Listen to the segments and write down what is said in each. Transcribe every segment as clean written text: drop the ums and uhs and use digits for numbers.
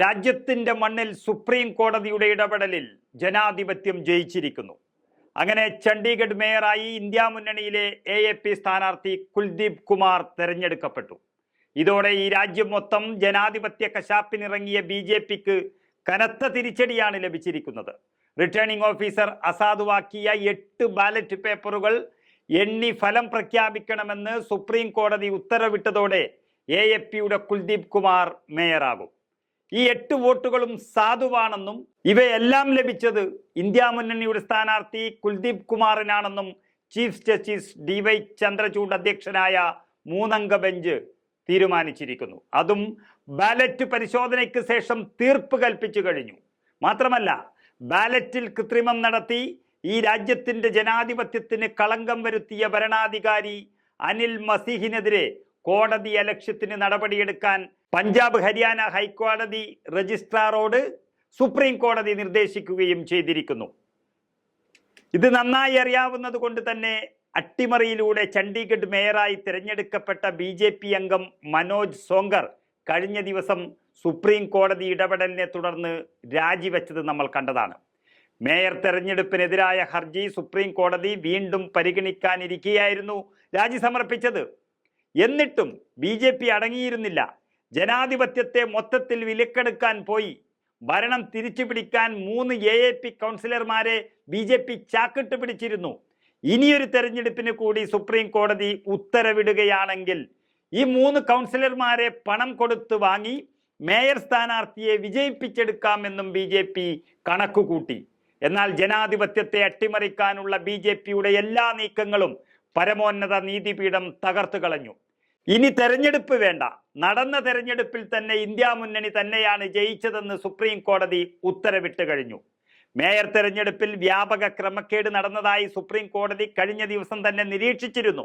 രാജ്യത്തിന്റെ മണ്ണിൽ സുപ്രീം കോടതിയുടെ ഇടപെടലിൽ ജനാധിപത്യം ജയിച്ചിരിക്കുന്നു. അങ്ങനെ ചണ്ഡീഗഡ് മേയറായി ഇന്ത്യ മുന്നണിയിലെ AAP സ്ഥാനാർത്ഥി കുൽദീപ് കുമാർ തെരഞ്ഞെടുക്കപ്പെട്ടു. ഇതോടെ ഈ രാജ്യം മൊത്തം ജനാധിപത്യ കശാപ്പിനിറങ്ങിയ BJPക്ക് കനത്ത തിരിച്ചടിയാണ് ലഭിച്ചിരിക്കുന്നത്. റിട്ടേണിംഗ് ഓഫീസർ അസാധുവാക്കിയ 8 ബാലറ്റ് പേപ്പറുകൾ എണ്ണി ഫലം പ്രഖ്യാപിക്കണമെന്ന് സുപ്രീം കോടതി ഉത്തരവിട്ടതോടെ AAPയുടെ കുൽദീപ് കുമാർ മേയറാകും. ഈ 8 വോട്ടുകളും സാധുവാണെന്നും ഇവയെല്ലാം ലഭിച്ചത് ഇന്ത്യ മുന്നണിയുടെ സ്ഥാനാർത്ഥി കുൽദീപ് കുമാറിനാണെന്നും ചീഫ് ജസ്റ്റിസ് DY ചന്ദ്രചൂഡ് അധ്യക്ഷനായ 3-അംഗ ബെഞ്ച് തീരുമാനിച്ചിരിക്കുന്നു. അതും ബാലറ്റ് പരിശോധനയ്ക്ക് ശേഷം തീർപ്പ് കൽപ്പിച്ചു കഴിഞ്ഞു. മാത്രമല്ല, ബാലറ്റിൽ കൃത്രിമം നടത്തി ഈ രാജ്യത്തിന്റെ ജനാധിപത്യത്തിന് കളങ്കം വരുത്തിയ ഭരണാധികാരി അനിൽ മസീഹിനെതിരെ കോടതി അലക്ഷ്യത്തിന് നടപടിയെടുക്കാൻ പഞ്ചാബ് ഹരിയാന ഹൈക്കോടതി രജിസ്ട്രാറോട് സുപ്രീം കോടതി നിർദ്ദേശിക്കുകയും ചെയ്തിരിക്കുന്നു. ഇത് നന്നായി അറിയാവുന്നത് കൊണ്ട് തന്നെ അട്ടിമറിയിലൂടെ ചണ്ഡീഗഡ് മേയറായി തിരഞ്ഞെടുക്കപ്പെട്ട BJP അംഗം മനോജ് സോങ്കർ കഴിഞ്ഞ ദിവസം സുപ്രീം കോടതി ഇടപെടലിനെ തുടർന്ന് രാജിവെച്ചത് നമ്മൾ കണ്ടതാണ്. മേയർ തെരഞ്ഞെടുപ്പിനെതിരായ ഹർജി സുപ്രീം കോടതി വീണ്ടും പരിഗണിക്കാനിരിക്കെയായിരുന്നു രാജി സമർപ്പിച്ചത്. എന്നിട്ടും BJP അടങ്ങിയിരുന്നില്ല. ജനാധിപത്യത്തെ മൊത്തത്തിൽ വിലക്കെടുക്കാൻ പോയി. ഭരണം തിരിച്ചുപിടിക്കാൻ 3 AAP കൗൺസിലർമാരെ BJP ചാക്കിട്ട് പിടിച്ചിരുന്നു. ഇനിയൊരു തെരഞ്ഞെടുപ്പിന് കൂടി സുപ്രീം കോടതി ഉത്തരവിടുകയാണെങ്കിൽ ഈ 3 കൗൺസിലർമാരെ പണം കൊടുത്ത് വാങ്ങി മേയർ സ്ഥാനാർത്ഥിയെ വിജയിപ്പിച്ചെടുക്കാമെന്നും BJP കണക്കുകൂട്ടി. എന്നാൽ ജനാധിപത്യത്തെ അട്ടിമറിക്കാനുള്ള BJPയുടെ എല്ലാ നീക്കങ്ങളും പരമോന്നത നീതിപീഠം തകർത്തു കളഞ്ഞു. ഇനി തെരഞ്ഞെടുപ്പ് വേണ്ട, നടന്ന തെരഞ്ഞെടുപ്പിൽ തന്നെ ഇന്ത്യ മുന്നണി തന്നെയാണ് ജയിച്ചതെന്ന് സുപ്രീം കോടതി ഉത്തരവിട്ട് കഴിഞ്ഞു. മേയർ തെരഞ്ഞെടുപ്പിൽ വ്യാപക ക്രമക്കേട് നടന്നതായി സുപ്രീം കോടതി കഴിഞ്ഞ ദിവസം തന്നെ നിരീക്ഷിച്ചിരുന്നു.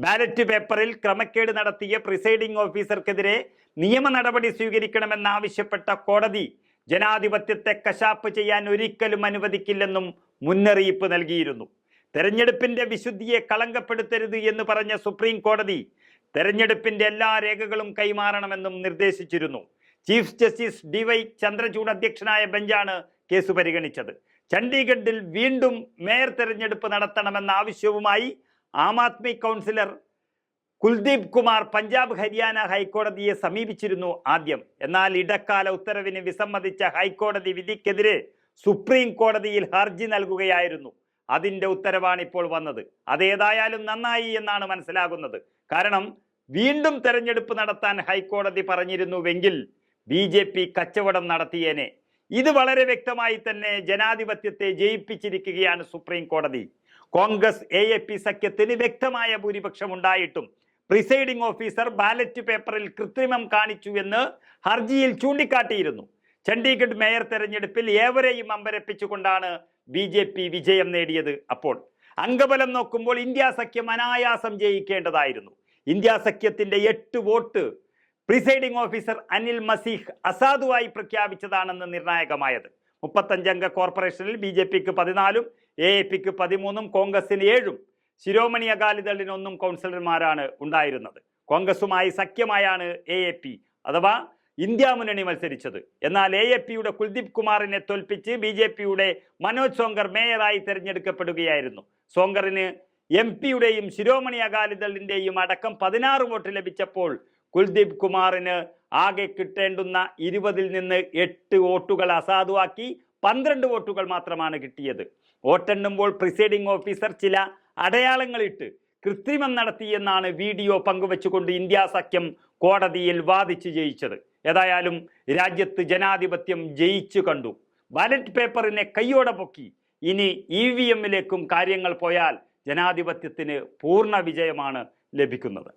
ബാലറ്റ് പേപ്പറിൽ ക്രമക്കേട് നടത്തിയ പ്രിസൈഡിംഗ് ഓഫീസർക്കെതിരെ നിയമ നടപടി സ്വീകരിക്കണമെന്നാവശ്യപ്പെട്ട കോടതി ജനാധിപത്യത്തെ കശാപ്പ് ചെയ്യാൻ ഒരിക്കലും അനുവദിക്കില്ലെന്നും മുന്നറിയിപ്പ് നൽകിയിരുന്നു. തെരഞ്ഞെടുപ്പിന്റെ വിശുദ്ധിയെ കളങ്കപ്പെടുത്തരുത് എന്ന് പറഞ്ഞ സുപ്രീം കോടതി തെരഞ്ഞെടുപ്പിന്റെ എല്ലാ രേഖകളും കൈമാറണമെന്നും നിർദ്ദേശിച്ചിരുന്നു. ചീഫ് ജസ്റ്റിസ് DY ചന്ദ്രചൂഡ് അധ്യക്ഷനായ ബെഞ്ചാണ് കേസ് പരിഗണിച്ചത്. ചണ്ഡീഗഡിൽ വീണ്ടും മേയർ തെരഞ്ഞെടുപ്പ് നടത്തണമെന്ന ആവശ്യവുമായി ആം ആദ്മി കൗൺസിലർ കുൽദീപ് കുമാർ പഞ്ചാബ് ഹരിയാന ഹൈക്കോടതിയെ സമീപിച്ചിരുന്നു ആദ്യം. എന്നാൽ ഇടക്കാല ഉത്തരവിന് വിസമ്മതിച്ച ഹൈക്കോടതി വിധിക്കെതിരെ സുപ്രീം കോടതിയിൽ ഹർജി നൽകുകയായിരുന്നു. അതിന്റെ ഉത്തരവാണ് ഇപ്പോൾ വന്നത്. അതേതായാലും നന്നായി എന്നാണ് മനസ്സിലാകുന്നത്. കാരണം വീണ്ടും തെരഞ്ഞെടുപ്പ് നടത്താൻ ഹൈക്കോടതി പറഞ്ഞിരുന്നുവെങ്കിൽ BJP കച്ചവടം നടത്തിയേനെ. ഇത് വളരെ വ്യക്തമായി തന്നെ ജനാധിപത്യത്തെ ജയിപ്പിച്ചിരിക്കുകയാണ് സുപ്രീം കോടതി. കോൺഗ്രസ് AAP സഖ്യത്തിന് വ്യക്തമായ ഭൂരിപക്ഷം ഉണ്ടായിട്ടും പ്രിസൈഡിംഗ് ഓഫീസർ ബാലറ്റ് പേപ്പറിൽ കൃത്രിമം കാണിച്ചു എന്ന് ഹർജിയിൽ ചൂണ്ടിക്കാട്ടിയിരുന്നു. ചണ്ഡീഗഡ് മേയർ തെരഞ്ഞെടുപ്പിൽ ഏവരെയും അമ്പരപ്പിച്ചുകൊണ്ടാണ് BJP വിജയം നേടിയത്. അപ്പോൾ അംഗബലം നോക്കുമ്പോൾ ഇന്ത്യ സഖ്യം അനായാസം ജയിക്കേണ്ടതായിരുന്നു. ഇന്ത്യ സഖ്യത്തിന്റെ 8 വോട്ട് പ്രിസൈഡിംഗ് ഓഫീസർ അനിൽ മസീഹ് അസാധുവായി പ്രഖ്യാപിച്ചതാണെന്ന് നിർണായകമായത്. 35-അംഗ കോർപ്പറേഷനിൽ BJPക്ക് 14, AAPക്ക് 13, കോൺഗ്രസിന് 7, ശിരോമണി അകാലിദളിന് 1 കൗൺസിലർമാരാണ് ഉണ്ടായിരുന്നത്. കോൺഗ്രസുമായി സഖ്യമായാണ് AAP അഥവാ ഇന്ത്യ മുന്നണി മത്സരിച്ചത്. എന്നാൽ AAPയുടെ കുൽദീപ് കുമാറിനെ തോൽപ്പിച്ച് BJPയുടെ മനോജ് സോങ്കർ മേയറായി തെരഞ്ഞെടുക്കപ്പെടുകയായിരുന്നു. സോങ്കറിന് MP-യുടെയും ശിരോമണി അകാലിദളിന്റെയും അടക്കം 16 വോട്ട് ലഭിച്ചപ്പോൾ കുൽദീപ് കുമാറിന് ആകെ കിട്ടേണ്ടുന്ന 20-ൽ നിന്ന് 8 വോട്ടുകൾ അസാധുവാക്കി 12 വോട്ടുകൾ മാത്രമാണ് കിട്ടിയത്. വോട്ടെണ്ണുമ്പോൾ പ്രിസൈഡിംഗ് ഓഫീസർ ചില അടയാളങ്ങളിട്ട് കൃത്രിമം നടത്തിയെന്നാണ് വീഡിയോ പങ്കുവെച്ചുകൊണ്ട് ഇന്ത്യ സഖ്യം കോടതിയിൽ വാദിച്ച് ജയിച്ചത്. ഏതായാലും രാജ്യത്ത് ജനാധിപത്യം ജയിച്ചു കണ്ടു. ബാലറ്റ് പേപ്പറിനെ കൈയോടെ പൊക്കി. ഇനി EVM-ലേക്കും കാര്യങ്ങൾ പോയാൽ ജനാധിപത്യത്തിന് പൂർണ്ണ വിജയമാണ് ലഭിക്കുന്നത്.